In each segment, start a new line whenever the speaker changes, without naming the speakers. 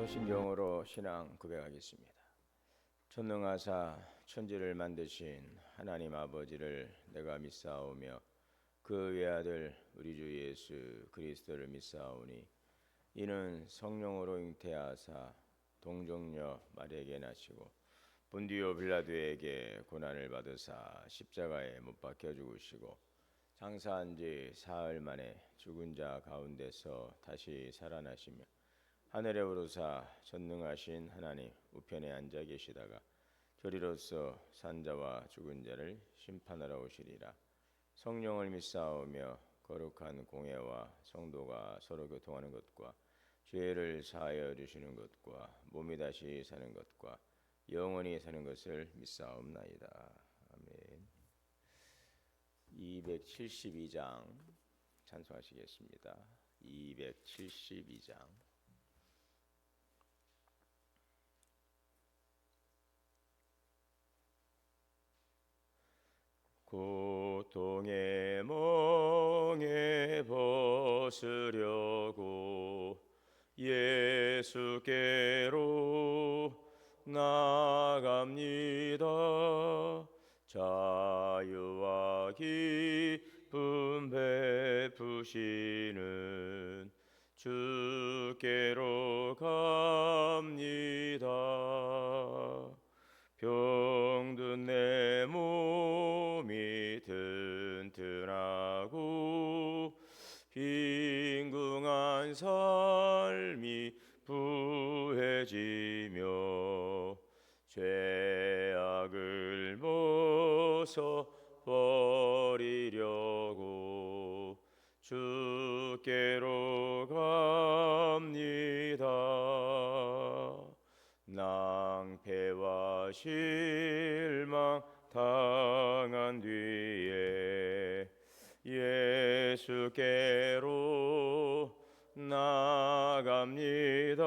서신경으로 신앙 고백하겠습니다. 전능하사 천지를 만드신 하나님 아버지를 내가 믿사오며 그 외아들 우리 주 예수 그리스도를 믿사오니 이는 성령으로 잉태하사 동정녀 마리아에게 나시고 본디오 빌라도에게 고난을 받으사 십자가에 못 박혀 죽으시고 장사한 지 사흘 만에 죽은 자 가운데서 다시 살아나시며 하늘에 오르사 전능하신 하나님 우편에 앉아 계시다가 저리로서 산자와 죽은 자를 심판하러 오시리라. 성령을 믿사오며 거룩한 공회와 성도가 서로 교통하는 것과 죄를 사하여 주시는 것과 몸이 다시 사는 것과 영원히 사는 것을 믿사옵나이다. 아멘. 272장 찬송하시겠습니다. 272장. 고통의 멍에 벗으려고 예수께로 나갑니다. 자유와 기쁨 베푸시는 주께로 갑니다. 병든 내 몸이 튼튼하고 빈궁한 삶이 부해지며 죄악을 벗어버리려고 주께로 갑니다. 낭패와 실망 당한 뒤에 예수께로 나갑니다.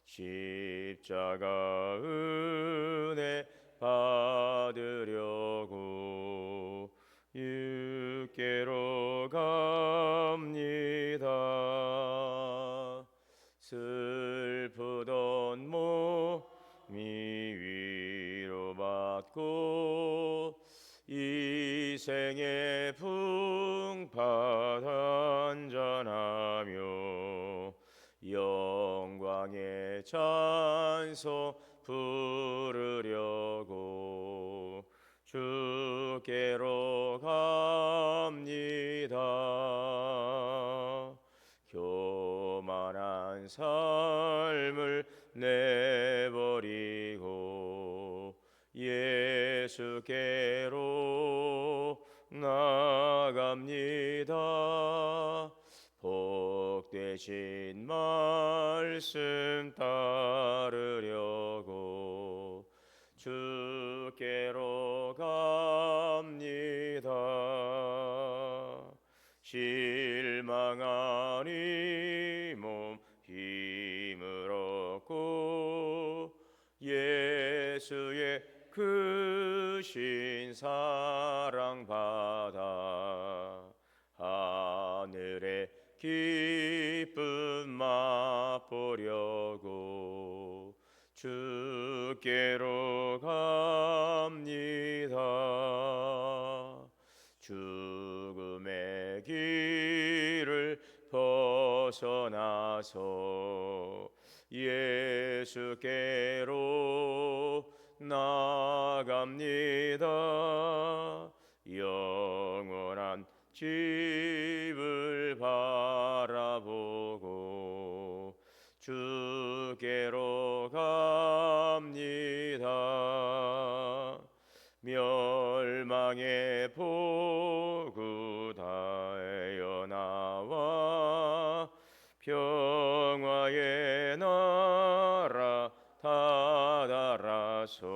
십자가 은혜 받으려고 주께로 갑니다. 슬프던 몸이 위로받고 이 생의 풍파 단전하며 영광의 찬송 부르려고 주께로 갑니다. 교만한 삶을 내버리고 예수께로 나갑니다. 복되신 말씀 따르려고 주께로 갑니다. 실망한 이 몸 힘을 얻고 예수의 크신 사랑 받아 하늘의 기쁨 맛보려고 주께로 갑니다. 죽음의 길을 벗어나서 예수께로 나갑니다. 영원한 집을 바라보고 주께로 갑니다. 멸망의 보구 다하여 나와 평화의 나라 다다라서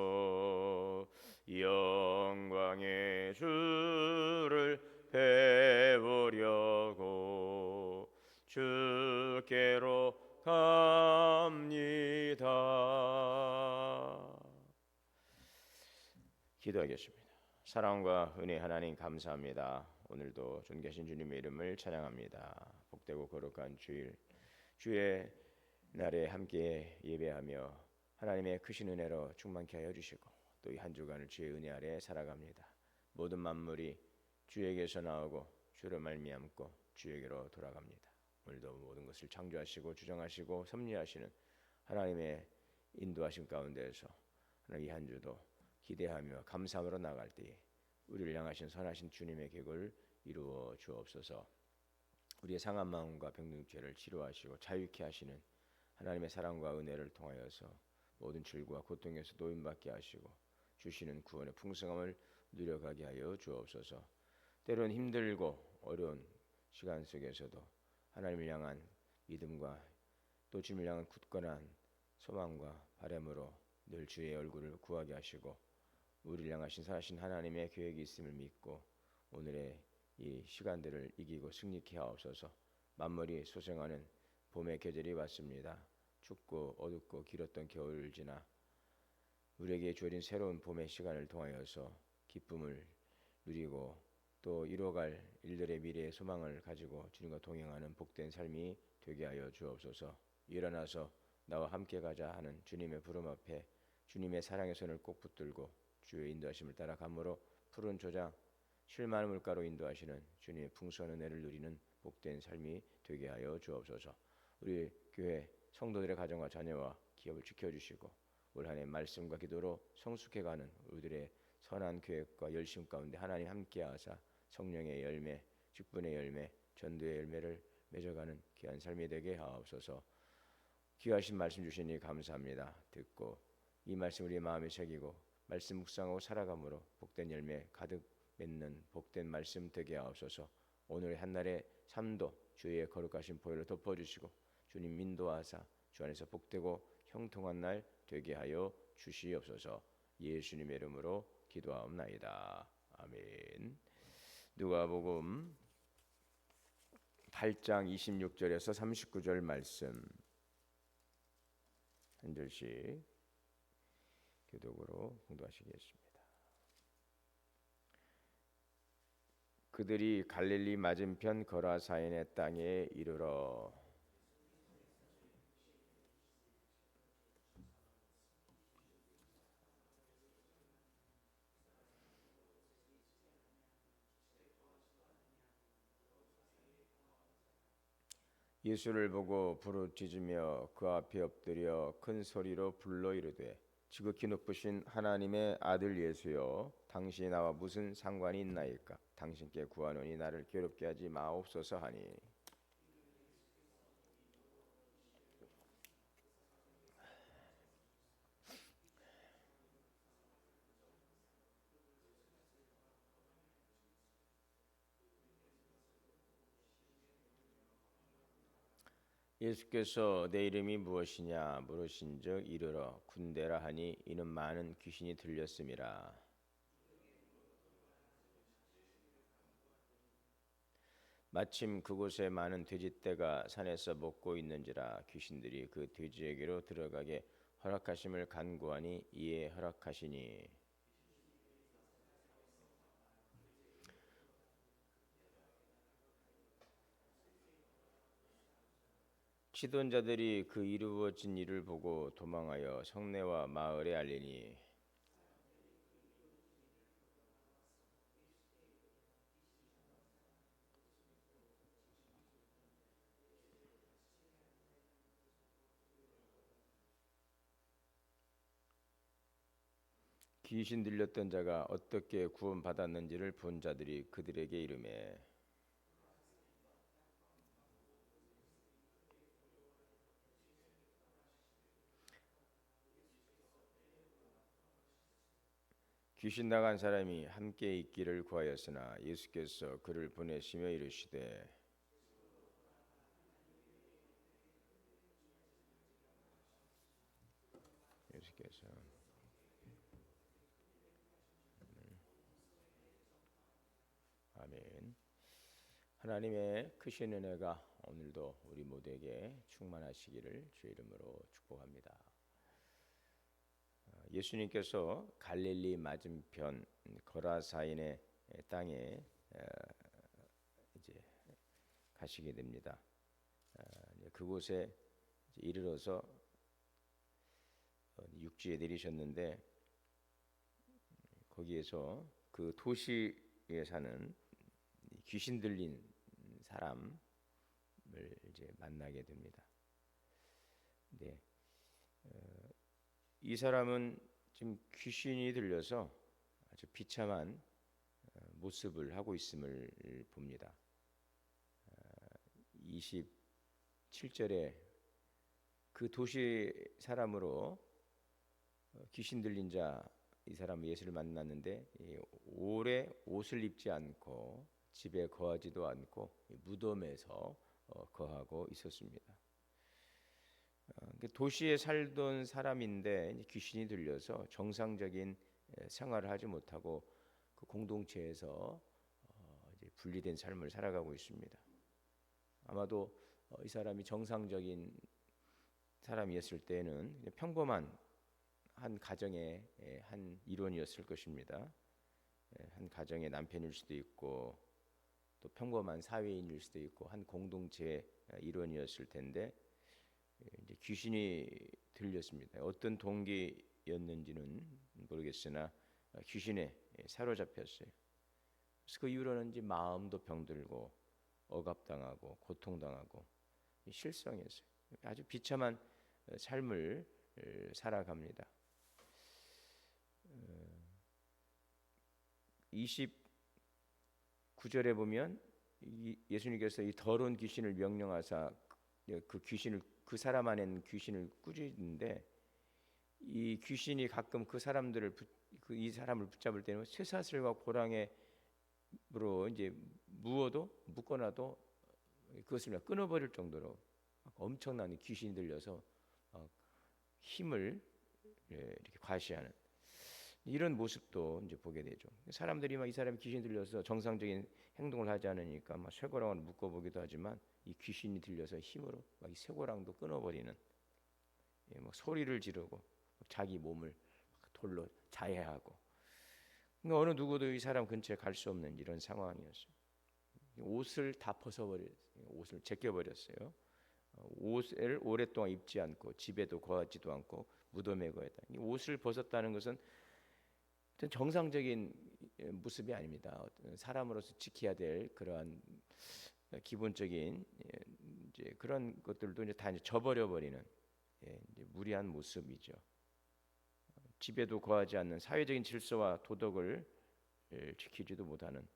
영광의 주를 배우려고 주께로 갑니다. 기도하겠습니다. 사랑과 은혜 하나님 감사합니다. 오늘도 존귀하신 주님의 이름을 찬양합니다. 복되고 거룩한 주일, 주의 날에 함께 예배하며 하나님의 크신 은혜로 충만케 하여 주시고 또 이 한 주간을 주의 은혜 아래 살아갑니다. 모든 만물이 주에게서 나오고 주로 말미암고 주에게로 돌아갑니다. 오늘도 모든 것을 창조하시고 주정하시고 섭리하시는 하나님의 인도하심 가운데에서 하나님 이 한 주도 기대하며 감사함으로 나갈 때에 우리를 향하신 선하신 주님의 계획을 이루어 주옵소서. 우리의 상한 마음과 병든 죄를 치료하시고 자유케 하시는 하나님의 사랑과 은혜를 통하여서 모든 질과 고통에서 노임받게 하시고 주시는 구원의 풍성함을 누려가게 하여 주옵소서. 때로는 힘들고 어려운 시간 속에서도 하나님을 향한 믿음과 또 주님을 향한 굳건한 소망과 바람으로 늘 주의 얼굴을 구하게 하시고 우리를 향하신 선하신 하나님의 계획이 있음을 믿고 오늘의 이 시간들을 이기고 승리케 하옵소서. 만물이 소생하는 봄의 계절이 왔습니다. 춥고 어둡고 길었던 겨울을 지나 우리에게 주어진 새로운 봄의 시간을 통하여서 기쁨을 누리고 또 이뤄갈 일들의 미래의 소망을 가지고 주님과 동행하는 복된 삶이 되게 하여 주옵소서. 일어나서 나와 함께 가자 하는 주님의 부름 앞에 주님의 사랑의 손을 꼭 붙들고 주의 인도하심을 따라 감으로 푸른 조장 쉴 많은 물가로 인도하시는 주님의 풍성한 은혜를 누리는 복된 삶이 되게 하여 주옵소서. 우리 교회 성도들의 가정과 자녀와 기업을 지켜주시고 올 한해 말씀과 기도로 성숙해가는 우리들의 선한 계획과 열심 가운데 하나님 함께하사 성령의 열매, 직분의 열매, 전도의 열매를 맺어가는 귀한 삶이 되게 하옵소서. 귀하신 말씀 주시니 감사합니다. 듣고 이 말씀 우리 마음에 새기고 말씀 묵상하고 살아감으로 복된 열매 가득 맺는 복된 말씀 되게 하옵소서. 오늘의 한날의 삶도 주의 거룩하신 보혈로 덮어주시고 주님 인도하사 주 안에서 복되고 형통한 날 되게 하여 주시옵소서. 예수님의 이름으로 기도하옵나이다. 아멘. 누가복음 8장 26절에서 39절 말씀 한 절씩 교독으로 공부하시겠습니다. 그들이 갈릴리 맞은편 거라사인의 땅에 이르러 예수를 보고 부르짖으며 그 앞에 엎드려 큰 소리로 불러 이르되 지극히 높으신 하나님의 아들 예수여 당신이 나와 무슨 상관이 있나이까. 당신께 구하노니 나를 괴롭게 하지 마옵소서 하니 예수께서 내 이름이 무엇이냐 물으신즉 이르러 군대라 하니 이는 많은 귀신이 들렸음이라. 마침 그곳에 많은 돼지떼가 산에서 먹고 있는지라 귀신들이 그 돼지에게로 들어가게 허락하심을 간구하니 이에 허락하시니 치던 자들이 그 이루어진 일을 보고 도망하여 성내와 마을에 알리니 귀신 들렸던 자가 어떻게 구원받았는지를 본 자들이 그들에게 이르매 귀신 나간 사람이 함께 있기를 구하였으나 예수께서 그를 보내시며 이르시되 예수께서 아멘. 하나님의 크신 은혜가 오늘도 우리 모두에게 충만하시기를 주의 이름으로 축복합니다. 예수님께서 갈릴리 맞은편 거라사인의 땅에 이제 가시게 됩니다. 그곳에 이르러서 육지에 내리셨는데 거기에서 그 도시에 사는 귀신 들린 사람을 이제 만나게 됩니다. 네, 이 사람은 지금 귀신이 들려서 아주 비참한 모습을 하고 있음을 봅니다. 27절에 그 도시 사람으로 귀신 들린 자 이 사람 예수를 만났는데 오래 옷을 입지 않고 집에 거하지도 않고 무덤에서 거하고 있었습니다. 도시에 살던 사람인데 귀신이 들려서 정상적인 생활을 하지 못하고 그 공동체에서 이제 분리된 삶을 살아가고 있습니다. 아마도 이 사람이 정상적인 사람이었을 때는 평범한 한 가정의 한 일원이었을 것입니다. 한 가정의 남편일 수도 있고 또 평범한 사회인일 수도 있고 한 공동체의 일원이었을 텐데 이제 귀신이 들렸습니다. 어떤 동기였는지는 모르겠으나 귀신에 사로잡혔어요. 그래서 그 이후로는 이제 마음도 병들고 억압당하고 고통당하고 실성했어요. 아주 비참한 삶을 살아갑니다. 29절에 보면 예수님께서 이 더러운 귀신을 명령하사 그 귀신을 그 사람 안에 귀신을 꾸짖는데 이 귀신이 가끔 그 사람들을 이 사람을 붙잡을 때는 쇠사슬과 고랑으로 이제 묶어놔도 그것을 끊어버릴 정도로 엄청난 귀신이 들려서 힘을 이렇게 과시하는 이런 모습도 이제 보게 되죠. 사람들이 막 이 사람이 귀신 들려서 정상적인 행동을 하지 않으니까 막 쇠고랑으로 묶어보기도 하지만 이 귀신이 들려서 힘으로 막 이 쇠고랑도 끊어버리는 막 소리를 지르고 자기 몸을 돌로 자해하고 어느 누구도 이 사람 근처에 갈 수 없는 이런 상황이었어요. 옷을 다 벗어버렸어요. 옷을 제껴버렸어요. 옷을 오랫동안 입지 않고 집에도 거하지도 않고 무덤에 거했다. 옷을 벗었다는 것은 정상적인 모습이 아닙니다. 사람으로서 지켜야 될 그러한 기본적인 이제 그런 것들도 이제 다 저버려 버리는 이제 무리한 모습이죠. 집에도 거하지 않는 사회적인 질서와 도덕을 지키지도 못하는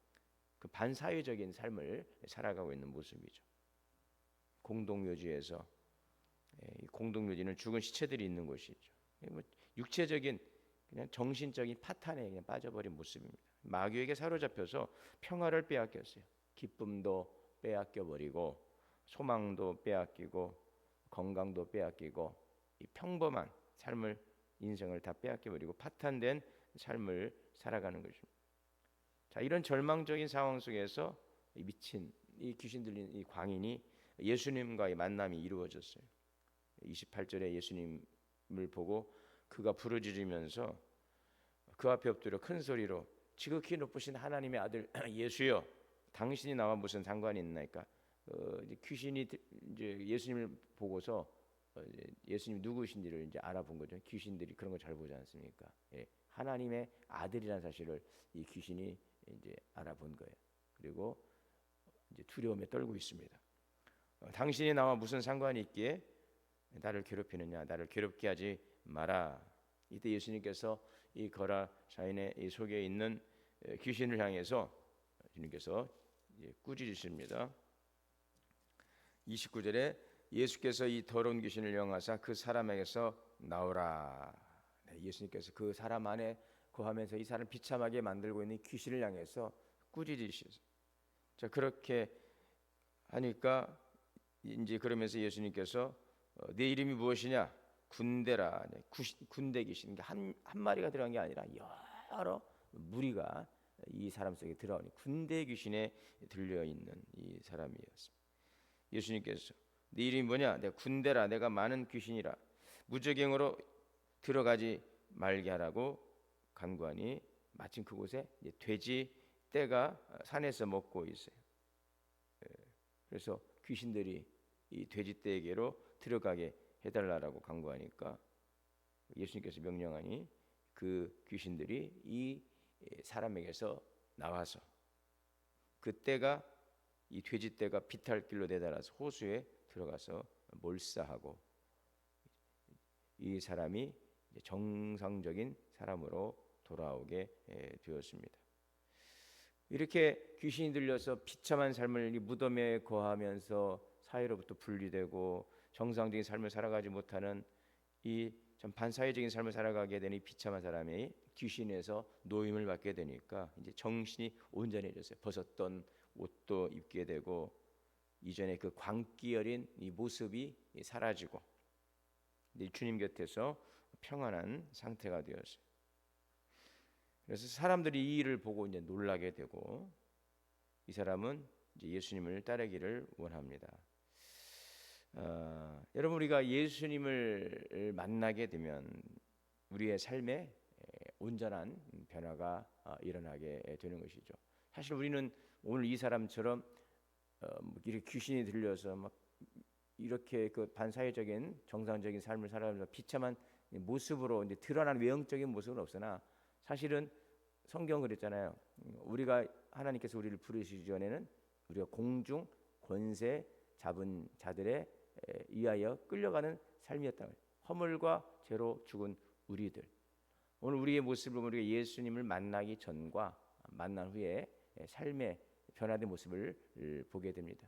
그 반사회적인 삶을 살아가고 있는 모습이죠. 공동묘지에서 공동묘지는 죽은 시체들이 있는 곳이죠. 육체적인 그냥 정신적인 파탄에 그냥 빠져버린 모습입니다. 마귀에게 사로잡혀서 평화를 빼앗겼어요. 기쁨도 빼앗겨 버리고 소망도 빼앗기고 건강도 빼앗기고 이 평범한 삶을 인생을 다 빼앗겨 버리고 파탄된 삶을 살아가는 것입니다. 자, 이런 절망적인 상황 속에서 미친 이 귀신 들린 이 광인이 예수님과의 만남이 이루어졌어요. 28절에 예수님을 보고 그가 부르짖으면서 그 앞에 엎드려 큰 소리로 지극히 높으신 하나님의 아들 예수여 당신이 나와 무슨 상관이 있나이까. 이제 귀신이 이제 예수님을 보고서 예수님 누구신지를 이제 알아본 거죠. 귀신들이 그런 거 잘 보지 않습니까? 하나님의 아들이라는 사실을 이 귀신이 이제 알아본 거예요. 그리고 이제 두려움에 떨고 있습니다. 당신이 나와 무슨 상관이 있기에 나를 괴롭히느냐? 나를 괴롭게 하지 마라. 이때 예수님께서 이 거라사인의 이 속에 있는 귀신을 향해서 예수님께서 꾸짖으십니다. 29절에 예수께서 이 더러운 귀신을 명하사 그 사람에게서 나오라. 예수님께서 그 사람 안에 거하면서 이 사람을 비참하게 만들고 있는 귀신을 향해서 꾸짖으시죠. 자, 그렇게 하니까 이제 그러면서 예수님께서 네 이름이 무엇이냐? 군대라. 군대 귀신. 한 마리가 들어간 게 아니라 여러 무리가 이 사람 속에 들어오니 군대 귀신에 들려 있는 이 사람이었습니다. 예수님께서 네 이름이 뭐냐? 내가 군대라. 내가 많은 귀신이라. 무저갱으로 들어가지 말게 하라고 간구하니 마침 그곳에 돼지 떼가 산에서 먹고 있어요. 그래서 귀신들이 이 돼지 떼에게로 들어가게 해달라고 간구하니까 예수님께서 명령하니 그 귀신들이 이 사람에게서 나와서 그때가 이 돼지떼가 비탈길로 내달아서 호수에 들어가서 몰사하고 이 사람이 정상적인 사람으로 돌아오게 되었습니다. 이렇게 귀신이 들려서 비참한 삶을 이 무덤에 거하면서 사회로부터 분리되고 정상적인 삶을 살아가지 못하는 이 좀 반사회적인 삶을 살아가게 되는 이 비참한 사람이 귀신에서 노임을 받게 되니까 이제 정신이 온전해졌어요. 벗었던 옷도 입게 되고 이전에 그 광기 어린 이 모습이 사라지고 이제 주님 곁에서 평안한 상태가 되었어요. 그래서 사람들이 이 일을 보고 이제 놀라게 되고 이 사람은 이제 예수님을 따르기를 원합니다. 여러분 우리가 예수님을 만나게 되면 우리의 삶에 온전한 변화가 일어나게 되는 것이죠. 사실 우리는 오늘 이 사람처럼 이렇게 귀신이 들려서 막 이렇게 그 반사회적인 정상적인 삶을 살아가면서 비참한 모습으로 이제 드러나는 외형적인 모습은 없으나 사실은 성경 그랬잖아요. 우리가 하나님께서 우리를 부르시기 전에는 우리가 공중 권세 잡은 자들의 의하여 끌려가는 삶이었다. 허물과 죄로 죽은 우리들. 오늘 우리의 모습을 보면 우리가 예수님을 만나기 전과 만난 후에 삶의 변화된 모습을 보게 됩니다.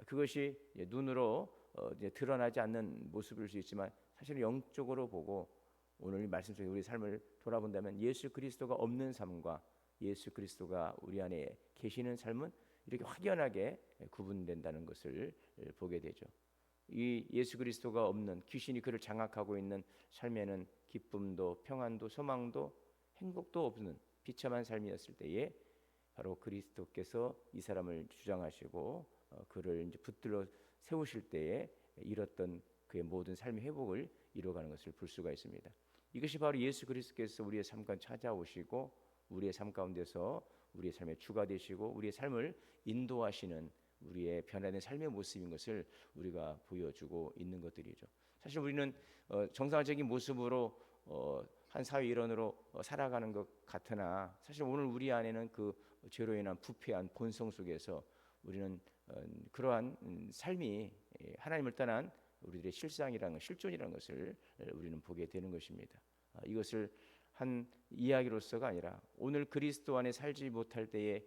그것이 눈으로 이제 드러나지 않는 모습일 수 있지만 사실은 영적으로 보고 오늘 말씀 속에 우리 삶을 돌아본다면 예수 그리스도가 없는 삶과 예수 그리스도가 우리 안에 계시는 삶은 이렇게 확연하게 구분된다는 것을 보게 되죠. 이 예수 그리스도가 없는 귀신이 그를 장악하고 있는 삶에는 기쁨도 평안도 소망도 행복도 없는 비참한 삶이었을 때에 바로 그리스도께서 이 사람을 주장하시고 그를 이제 붙들어 세우실 때에 이뤘던 그의 모든 삶의 회복을 이루어가는 것을 볼 수가 있습니다. 이것이 바로 예수 그리스도께서 우리의 삶 가운데 찾아오시고 우리의 삶 가운데서 우리의 삶의 주가 되시고 우리의 삶을 인도하시는 우리의 변화된 삶의 모습인 것을 우리가 보여주고 있는 것들이죠. 사실 우리는 정상적인 모습으로 한 사회 일원으로 살아가는 것 같으나 사실 오늘 우리 안에는 그 죄로 인한 부패한 본성 속에서 우리는 그러한 삶이 하나님을 떠난 우리들의 실상이라는 실존이라는 것을 우리는 보게 되는 것입니다. 이것을 한 이야기로서가 아니라 오늘 그리스도 안에 살지 못할 때에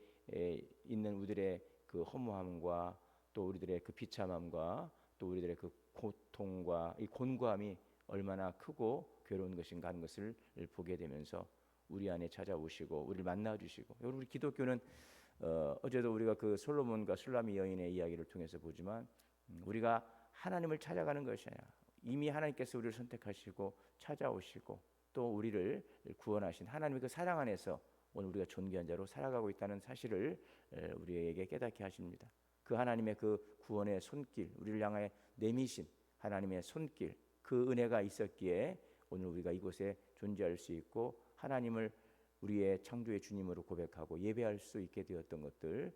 있는 우리들의 그 허무함과 또 우리들의 그 비참함과 또 우리들의 그 고통과 이 곤고함이 얼마나 크고 괴로운 것인가 하는 것을 보게 되면서 우리 안에 찾아오시고 우리를 만나주시고 여러분 우리 기독교는 어제도 우리가 그 솔로몬과 술라미 여인의 이야기를 통해서 보지만 우리가 하나님을 찾아가는 것이 아니라 이미 하나님께서 우리를 선택하시고 찾아오시고 또 우리를 구원하신 하나님의 그 사랑 안에서 오늘 우리가 존귀한 자로 살아가고 있다는 사실을 우리에게 깨닫게 하십니다. 그 하나님의 그 구원의 손길 우리를 향하여 내미신 하나님의 손길 그 은혜가 있었기에 오늘 우리가 이곳에 존재할 수 있고 하나님을 우리의 창조의 주님으로 고백하고 예배할 수 있게 되었던 것들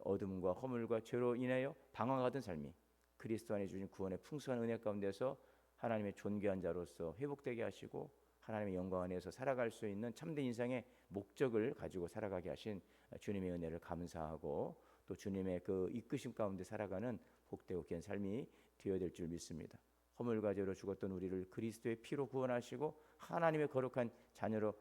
어둠과 허물과 죄로 인하여 방황하던 삶이 그리스도 안에 주신 구원의 풍성한 은혜 가운데서 하나님의 존귀한 자로서 회복되게 하시고 하나님의 영광 안에서 살아갈 수 있는 참된 인생의 목적을 가지고 살아가게 하신 주님의 은혜를 감사하고 또 주님의 그 이끄심 가운데 살아가는 복되고 귀한 삶이 되어야 될 줄 믿습니다. 허물과 죄로 죽었던 우리를 그리스도의 피로 구원하시고 하나님의 거룩한 자녀로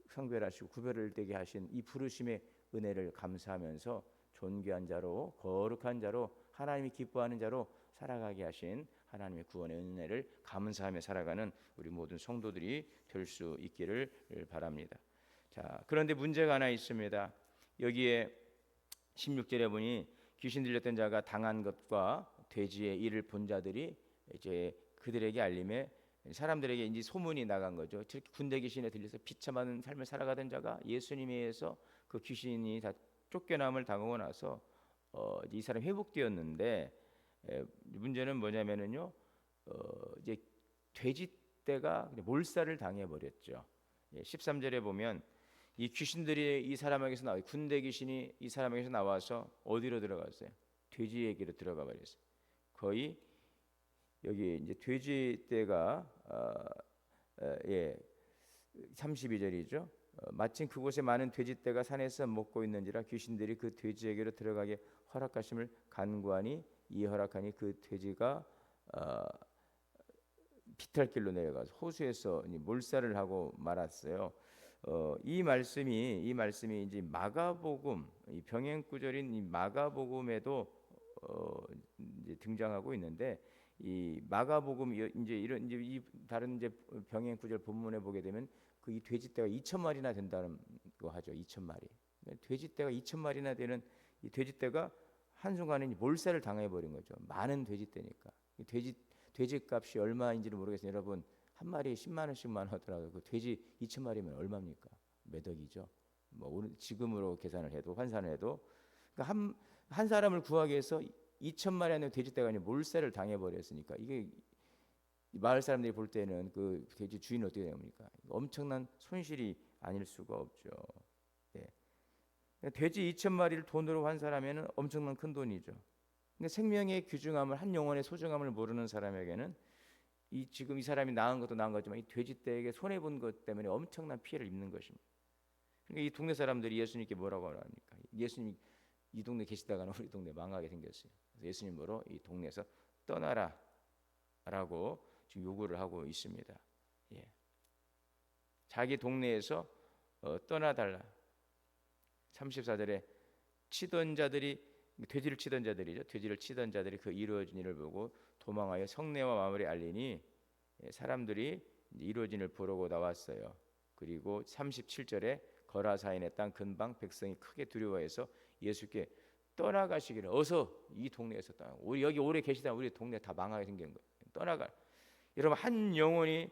성별하시고 구별을 되게 하신 이 부르심의 은혜를 감사하면서 존귀한 자로 거룩한 자로 하나님이 기뻐하는 자로 살아가게 하신 하나님의 구원의 은혜를 감사하며 살아가는 우리 모든 성도들이 될 수 있기를 바랍니다. 자, 그런데 문제가 하나 있습니다. 여기에 16절에 보니 귀신 들렸던 자가 당한 것과 돼지의 일을 본 자들이 이제 그들에게 알림에 사람들에게 이제 소문이 나간 거죠. 저렇게 군대 귀신에 들려서 비참한 삶을 살아가던 자가 예수님에 의해서 그 귀신이 다 쫓겨남을 당하고 나서 이 사람이 회복되었는데 문제는 뭐냐면은요. 이제 돼지떼가 몰살을 당해 버렸죠. 13절에 보면 이 귀신들이 이 사람에게서 나와 군대 귀신이 이 사람에게서 나와서 어디로 들어갔어요? 돼지에게로 들어가 버렸어요. 거의 여기 이제 돼지떼가 32절이죠. 마침 그곳에 많은 돼지떼가 산에서 먹고 있는지라 귀신들이 그 돼지에게로 들어가게 허락하심을 간구하니 이 허락하니 그 돼지가 비탈길로 내려가서 호수에서 몰살을 하고 말았어요. 이 말씀이 이제 마가복음, 이 병행 구절인 이 마가복음에도 이제 등장하고 있는데, 이 마가복음 이제 이런 이제 이 다른 이제 병행 구절 본문에 보게 되면 그 이 돼지떼가 2,000마리나 된다는 거 하죠. 2,000마리. 돼지떼가 2,000마리나 되는 이 돼지떼가 한순간에 몰살을 당해 버린 거죠. 많은 돼지떼니까. 돼지값이 얼마인지는 모르겠어요. 여러분, 한 마리에 10만 원씩만 하더라도 그 돼지 2,000마리면 얼마입니까? 몇 억이죠. 뭐 오늘 지금으로 계산을 해도 환산을 해도, 그러니까 한 사람을 구하기 위해서 2,000마리 안에 돼지떼가 몰살을 당해 버렸으니까 이게 마을 사람들이 볼 때는 그 돼지 주인은 어떻게 됩니까? 엄청난 손실이 아닐 수가 없죠. 예. 돼지 2,000마리를 돈으로 환산하면 엄청난 큰 돈이죠. 근데 생명의 귀중함을, 한 영혼의 소중함을 모르는 사람에게는 지금 이 사람이 낳은 것도 낳은 거지만 이 돼지떼에게 손해 본 것 때문에 엄청난 피해를 입는 것입니다. 그러니까 이 동네 사람들이 예수님께 뭐라고 합니까? 예수님 이 동네 계시다가는 우리 동네 망하게 생겼어요. 그래서 예수님 뭐로 이 동네에서 떠나라라고 지금 요구를 하고 있습니다. 예. 자기 동네에서 떠나달라. 34절에 치던 자들이, 돼지를 치던 자들이죠. 돼지를 치던 자들이 그 이루어진 일을 보고 도망하여 성내와 마을에 알리니 사람들이 이루어진 일을 보러 나왔어요. 그리고 37절에 거라사인의 땅 근방 백성이 크게 두려워해서 예수께 떠나가시기를, 어서 이 동네에서 떠나. 우리 여기 오래 계시다 우리 동네 다 망하게 생긴 거예요. 떠나가. 여러분, 한 영혼이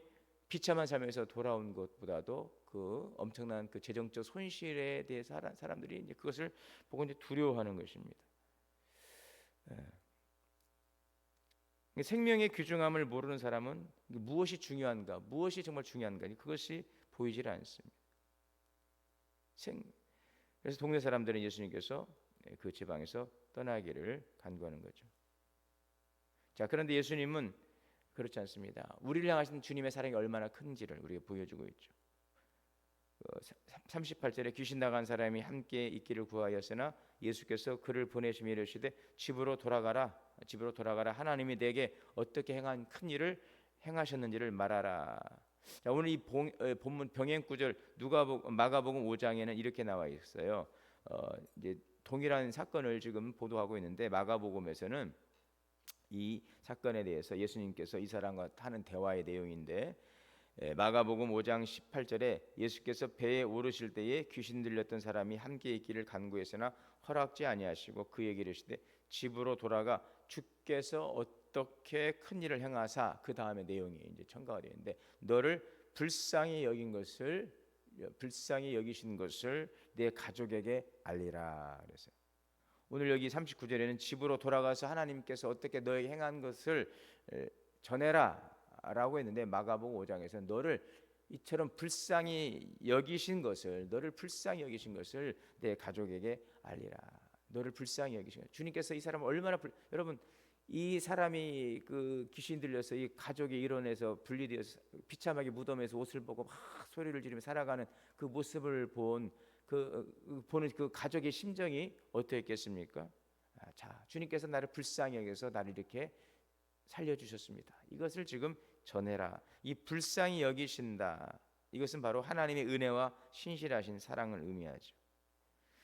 비참한 삶에서 돌아온 것보다도 그 엄청난 그 재정적 손실에 대해 사람들이 이제 그것을 보고 이제 두려워하는 것입니다. 생명의 귀중함을 모르는 사람은 무엇이 중요한가, 무엇이 정말 중요한가, 그것이 보이질 않습니다. 그래서 동네 사람들은 예수님께서 그 지방에서 떠나기를 간구하는 거죠. 자, 그런데 예수님은 그렇지 않습니다. 우리를 향하신 주님의 사랑이 얼마나 큰지를 우리에게 보여주고 있죠. 38절에 귀신 나간 사람이 함께 있기를 구하였으나 예수께서 그를 보내시며 이르시되 집으로 돌아가라 하나님이 내게 어떻게 행한 큰 일을 행하셨는지를 말하라. 자, 오늘 이 본문 병행 구절 마가복음 5장에는 이렇게 나와 있어요. 이제 동일한 사건을 지금 보도하고 있는데 마가복음에서는 이 사건에 대해서 예수님께서 이 사람과 하는 대화의 내용인데, 마가복음 5장 18절에 예수께서 배에 오르실 때에 귀신 들렸던 사람이 함께 있기를 간구했으나 허락지 아니하시고 그에게 이르시되 집으로 돌아가 주께서 어떻게 큰 일을 행하사, 그 다음에 내용이 이제 첨가가 되는데, 너를 불쌍히 여기신 것을 내 가족에게 알리라 그랬어요. 오늘 여기 39절에는 집으로 돌아가서 하나님께서 어떻게 너에게 행한 것을 전해라 라고 했는데, 마가복음 5장에서는 너를 이처럼 불쌍히 여기신 것을 내 가족에게 알리라. 너를 불쌍히 여기신 것. 주님께서 이 사람을 얼마나 여러분, 이 사람이 그 귀신 들려서 이 가족이 일원에서 분리되어서 비참하게 무덤에서 옷을 벗고 막 소리를 지르며 살아가는 그 모습을 보는 그 가족의 심정이 어떠했겠습니까? 자, 주님께서 나를 불쌍히 여겨서 나를 이렇게 살려주셨습니다. 이것을 지금 전해라. 이 불쌍히 여기신다, 이것은 바로 하나님의 은혜와 신실하신 사랑을 의미하죠.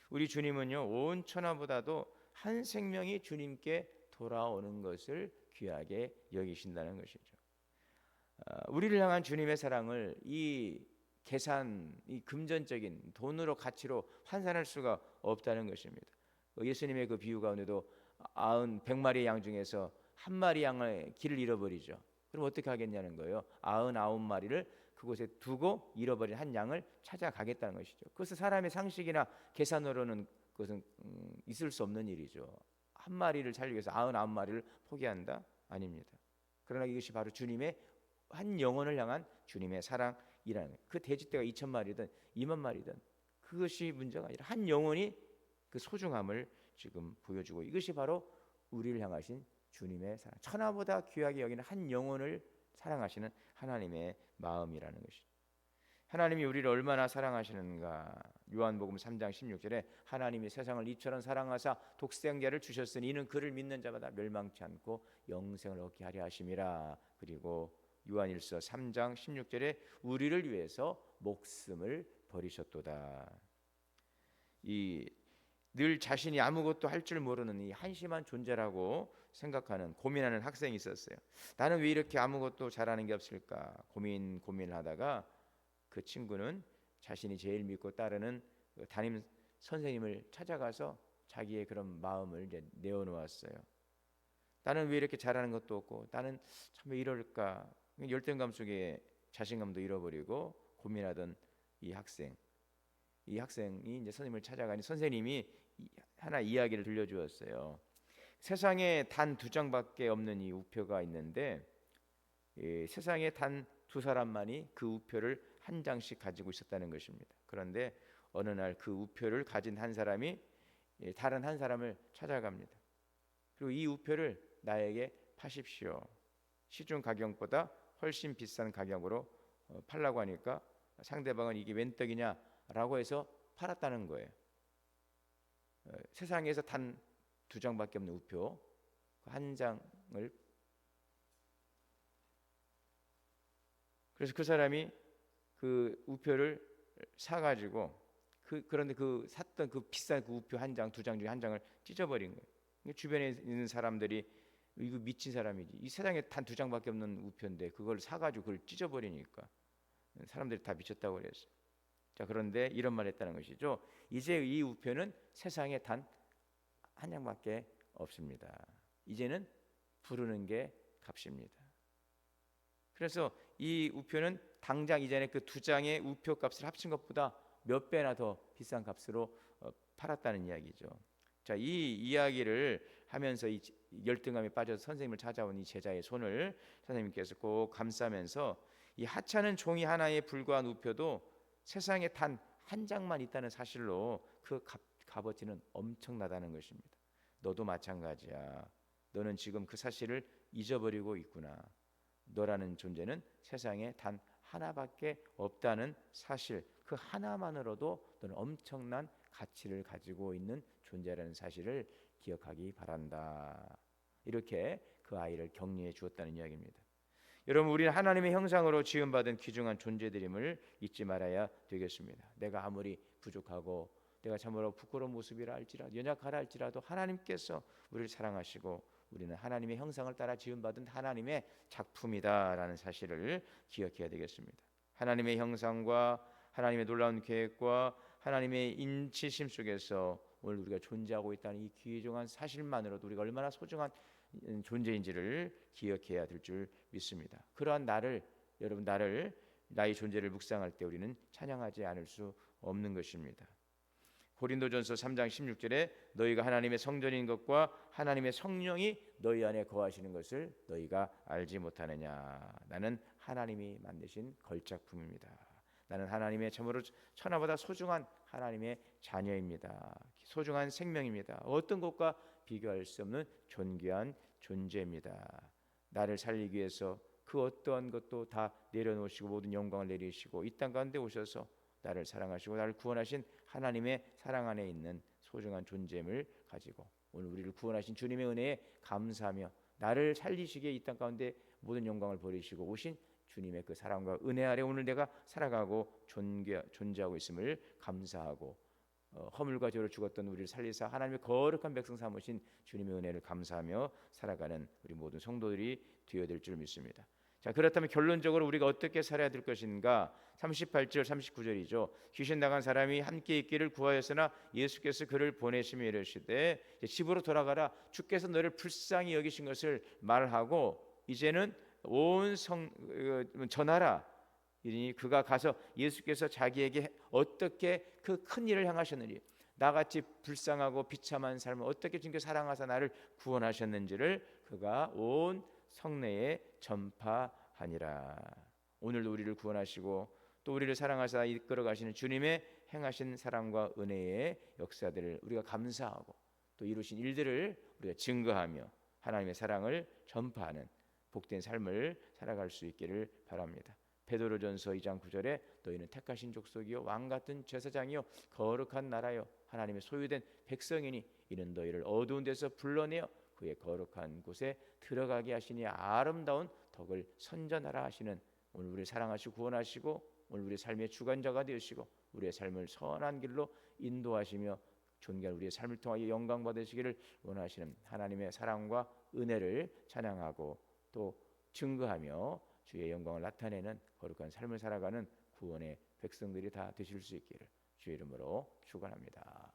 우리 주님은요, 온 천하보다도 한 생명이 주님께 돌아오는 것을 귀하게 여기신다는 것이죠. 우리를 향한 주님의 사랑을 이 금전적인 돈으로, 가치로 환산할 수가 없다는 것입니다. 예수님의 그 비유 가운데도 100마리의 양 중에서 한 마리 양의 길을 잃어버리죠. 그럼 어떻게 하겠냐는 거예요. 99마리를 그곳에 두고 잃어버린 한 양을 찾아가겠다는 것이죠. 그것은 사람의 상식이나 계산으로는 그것은 있을 수 없는 일이죠. 한 마리를 살리기 위해서 99마리를 포기한다? 아닙니다. 그러나 이것이 바로 주님의 한 영혼을 향한 주님의 사랑이라는 거예요. 그 돼지떼가 2,000마리든 2만 마리든 그것이 문제가 아니라 한 영혼이 그 소중함을 지금 보여주고, 이것이 바로 우리를 향하신 주님의 사랑, 천하보다 귀하게 여기는 한 영혼을 사랑하시는 하나님의 마음이라는 것이죠. 하나님이 우리를 얼마나 사랑하시는가. 요한복음 3장 16절에 하나님이 세상을 이처럼 사랑하사 독생자를 주셨으니 이는 그를 믿는 자마다 멸망치 않고 영생을 얻게 하려 하심이라. 그리고 요한일서 3장 16절에 우리를 위해서 목숨을 버리셨도다. 이 늘 자신이 아무것도 할 줄 모르는 이 한심한 존재라고 생각하는, 고민하는 학생이 있었어요. 나는 왜 이렇게 아무것도 잘하는 게 없을까 고민을 하다가 그 친구는 자신이 제일 믿고 따르는 담임 선생님을 찾아가서 자기의 그런 마음을 이제 내어놓았어요. 나는 왜 이렇게 잘하는 것도 없고, 나는 참 왜 이럴까. 열등감 속에 자신감도 잃어버리고 고민하던 이 학생이 이제 선생님을 찾아가니 선생님이 하나 이야기를 들려주었어요. 세상에 단 2장밖에 없는 이 우표가 있는데, 세상에 단 2사람만이 그 우표를 한 장씩 가지고 있었다는 것입니다. 그런데 어느 날 그 우표를 가진 한 사람이 다른 한 사람을 찾아갑니다. 그리고 이 우표를 나에게 파십시오. 시중 가격보다 훨씬 비싼 가격으로 팔라고 하니까 상대방은 이게 웬 떡이냐라고 해서 팔았다는 거예요. 세상에서 단 2장밖에 없는 우표 한 장을, 그래서 그 사람이 그 우표를 사가지고 그런데 그 샀던 그 비싼 그 우표 한 장, 2장 중에 한 장을 찢어버린 거예요. 주변에 있는 사람들이 이거 미친 사람이지, 이 세상에 단 2장밖에 없는 우표인데 그걸 사가지고 그걸 찢어버리니까 사람들이 다 미쳤다고 그랬어요. 자, 그런데 이런 말 했다는 것이죠. 이제 이 우표는 세상에 단 한 장밖에 없습니다. 이제는 부르는 게 값입니다. 그래서 이 우표는 당장 이전에 그 2장의 우표 값을 합친 것보다 몇 배나 더 비싼 값으로 팔았다는 이야기죠. 자, 이 이야기를 하면서 이 열등감에 빠져서 선생님을 찾아온 이 제자의 손을 선생님께서 꼭 감싸면서, 이 하찮은 종이 하나에 불과한 우표도 세상에 단 한 장만 있다는 사실로 그 값어치는 엄청나다는 것입니다. 너도 마찬가지야. 너는 지금 그 사실을 잊어버리고 있구나. 너라는 존재는 세상에 단 하나밖에 없다는 사실, 그 하나만으로도 너는 엄청난 가치를 가지고 있는 존재라는 사실을 기억하기 바란다. 이렇게 그 아이를 격려해 주었다는 이야기입니다. 여러분, 우리는 하나님의 형상으로 지음받은 귀중한 존재들임을 잊지 말아야 되겠습니다. 내가 아무리 부족하고 내가 참으로 부끄러운 모습이라 할지라도, 연약하라 할지라도 하나님께서 우리를 사랑하시고 우리는 하나님의 형상을 따라 지음받은 하나님의 작품이다라는 사실을 기억해야 되겠습니다. 하나님의 형상과 하나님의 놀라운 계획과 하나님의 인치심 속에서 오늘 우리가 존재하고 있다는 이 귀중한 사실만으로도 우리가 얼마나 소중한 존재인지를 기억해야 될 줄 믿습니다. 그러한 나의 존재를 묵상할 때 우리는 찬양하지 않을 수 없는 것입니다. 고린도전서 3장 16절에 너희가 하나님의 성전인 것과 하나님의 성령이 너희 안에 거하시는 것을 너희가 알지 못하느냐. 나는 하나님이 만드신 걸작품입니다. 나는 하나님의 참으로 천하보다 소중한 하나님의 자녀입니다. 소중한 생명입니다. 어떤 것과 비교할 수 없는 존귀한 존재입니다. 나를 살리기 위해서 그 어떠한 것도 다 내려놓으시고 모든 영광을 내리시고 이 땅 가운데 오셔서 나를 사랑하시고 나를 구원하신 하나님의 사랑 안에 있는 소중한 존재임을 가지고 오늘 우리를 구원하신 주님의 은혜에 감사하며 나를 살리시기에 이 땅 가운데 모든 영광을 버리시고 오신 주님의 그 사랑과 은혜 아래 오늘 내가 살아가고 존재하고 있음을 감사하고 허물과 죄로 죽었던 우리를 살리사 하나님의 거룩한 백성 삼으신 주님의 은혜를 감사하며 살아가는 우리 모든 성도들이 되어야 될 줄 믿습니다. 자, 그렇다면 결론적으로 우리가 어떻게 살아야 될 것인가? 38절 39절이죠. 귀신 나간 사람이 함께 있기를 구하였으나 예수께서 그를 보내시며 이르시되 집으로 돌아가라. 주께서 너를 불쌍히 여기신 것을 말하고 이제는 온 성 전하라. 이니 그가 가서 예수께서 자기에게 어떻게 그 큰 일을 행하셨느니 나같이 불쌍하고 비참한 삶을 어떻게 주님께 사랑하사 나를 구원하셨는지를 그가 온 성내에 전파하니라. 오늘도 우리를 구원하시고 또 우리를 사랑하사 이끌어 가시는 주님의 행하신 사랑과 은혜의 역사들을 우리가 감사하고 또 이루신 일들을 우리가 증거하며 하나님의 사랑을 전파하는 복된 삶을 살아갈 수 있기를 바랍니다. 베드로전서 2장 9절에 너희는 택하신 족속이요 왕 같은 제사장이요 거룩한 나라요 하나님의 소유된 백성이니 이는 너희를 어두운 데서 불러내어 그의 거룩한 곳에 들어가게 하시니 아름다운 덕을 선전하라 하시는, 오늘 우리 사랑하시고 구원하시고 오늘 우리 삶의 주관자가 되시고 우리의 삶을 선한 길로 인도하시며 존귀한 우리의 삶을 통하여 영광 받으시기를 원하시는 하나님의 사랑과 은혜를 찬양하고 또 증거하며 주의 영광을 나타내는 거룩한 삶을 살아가는 구원의 백성들이 다 되실 수 있기를 주의 이름으로 축원합니다.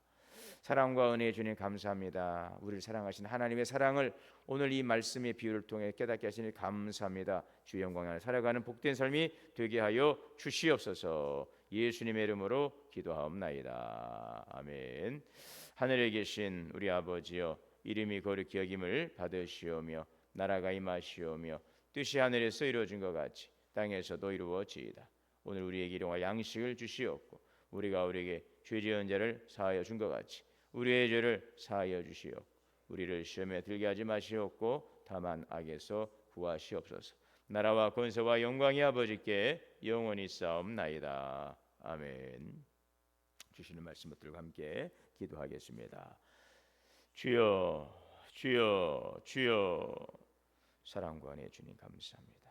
사랑과 은혜의 주님 감사합니다. 우리를 사랑하신 하나님의 사랑을 오늘 이 말씀의 비유를 통해 깨닫게 하시니 감사합니다. 주의 영광 안에 살아가는 복된 삶이 되게 하여 주시옵소서. 예수님의 이름으로 기도하옵나이다. 아멘. 하늘에 계신 우리 아버지여, 이름이 거룩히 여김을 받으시오며 나라가 임하시오며 뜻이 하늘에서 이루어진 것 같이 땅에서도 이루어지이다. 오늘 우리에게 일용할 양식을 주시옵고 우리가 우리에게 죄 지은 자를 사하여 준 것 같이 우리의 죄를 사하여 주시옵고 우리를 시험에 들게 하지 마시옵고 다만 악에서 구하시옵소서. 나라와 권세와 영광이 아버지께 영원히 싸움나이다. 아멘. 주시는 말씀 들과 함께 기도하겠습니다. 주여 주여 주여, 사랑과 은혜의 주님 감사합니다.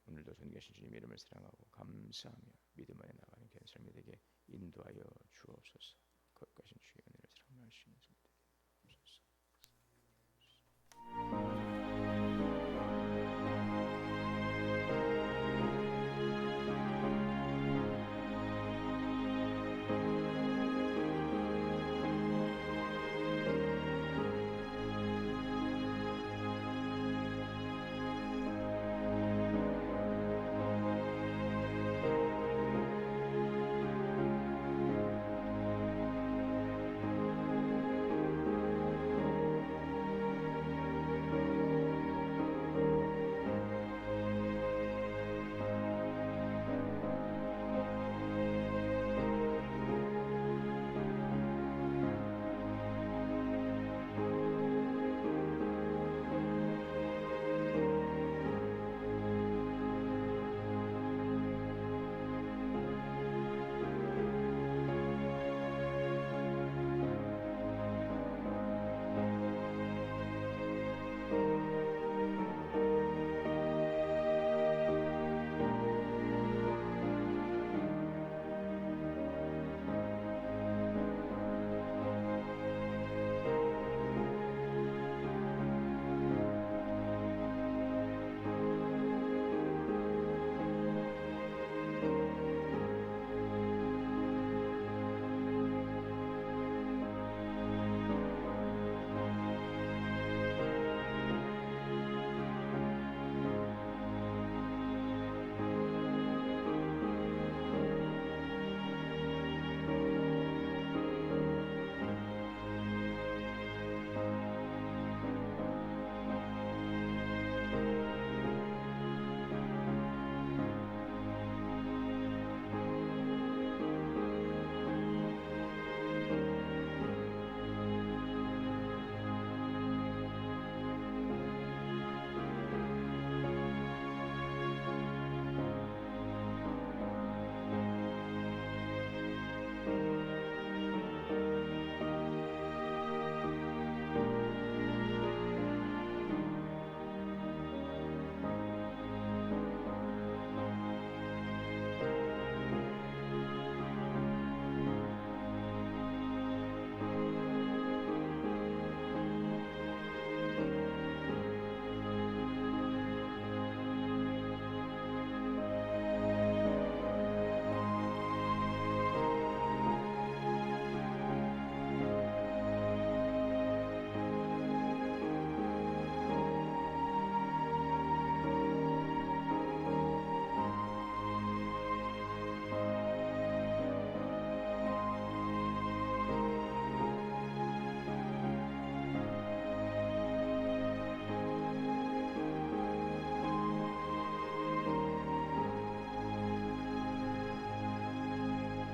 오늘도 존귀하신 주님 이름을 사랑하고 감사하며 믿음 안에 나가는 귀한 삶이 되게 인도하여 주옵소서. 거룩하신 주의 은혜를 사랑하시는 삶이 되게 하옵소서.